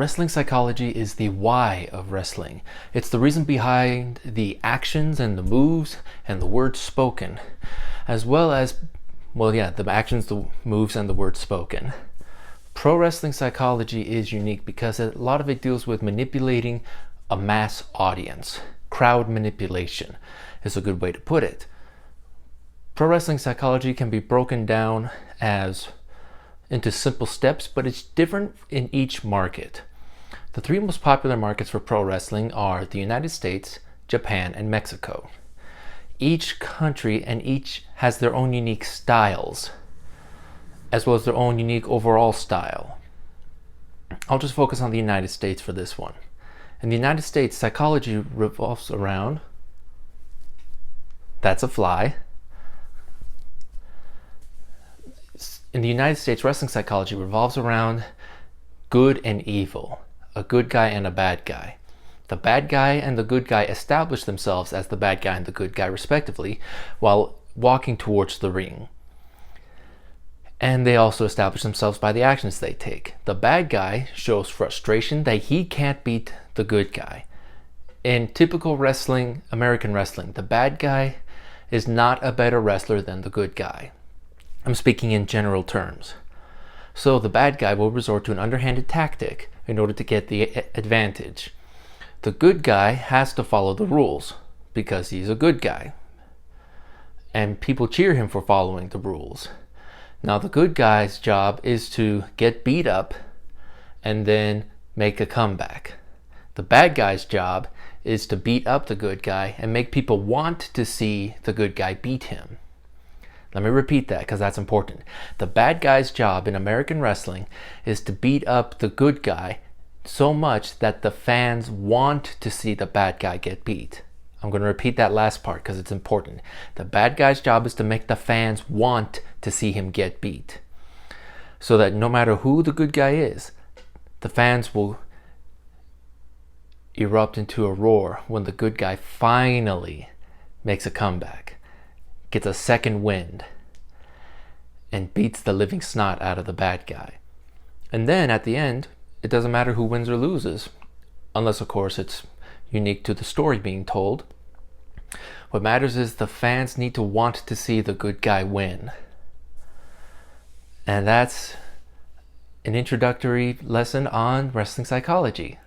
Wrestling psychology is the why of wrestling. It's the reason behind the actions and the moves and the words spoken, as well as, the actions, the moves, and the words spoken. Pro wrestling psychology is unique because a lot of it deals with manipulating a mass audience. Crowd manipulation is a good way to put it. Pro wrestling psychology can be broken down into simple steps, but it's different in each market. The three most popular markets for pro wrestling are the United States, Japan, and Mexico. Each country and each has their own unique styles, as well as their own unique overall style. I'll just focus on the United States for this one. In the United States, psychology revolves around, that's a fly. In the United States, wrestling psychology revolves around good and evil, a good guy and a bad guy. The bad guy and the good guy establish themselves as the bad guy and the good guy respectively while walking towards the ring. And they also establish themselves by the actions they take. The bad guy shows frustration that he can't beat the good guy. In typical wrestling, American wrestling, the bad guy is not a better wrestler than the good guy. I'm speaking in general terms. So the bad guy will resort to an underhanded tactic in order to get the advantage. The good guy has to follow the rules because he's a good guy. And people cheer him for following the rules. Now the good guy's job is to get beat up and then make a comeback. The bad guy's job is to beat up the good guy and make people want to see the good guy beat him. Let me repeat that because that's important. The bad guy's job in American wrestling is to beat up the good guy so much that the fans want to see the bad guy get beat. I'm going to repeat that last part because it's important. The bad guy's job is to make the fans want to see him get beat. So that no matter who the good guy is, the fans will erupt into a roar when the good guy finally makes a comeback, gets a second wind, and beats the living snot out of the bad guy. And then at the end, it doesn't matter who wins or loses, unless of course it's unique to the story being told. What matters is the fans need to want to see the good guy win. And that's an introductory lesson on wrestling psychology.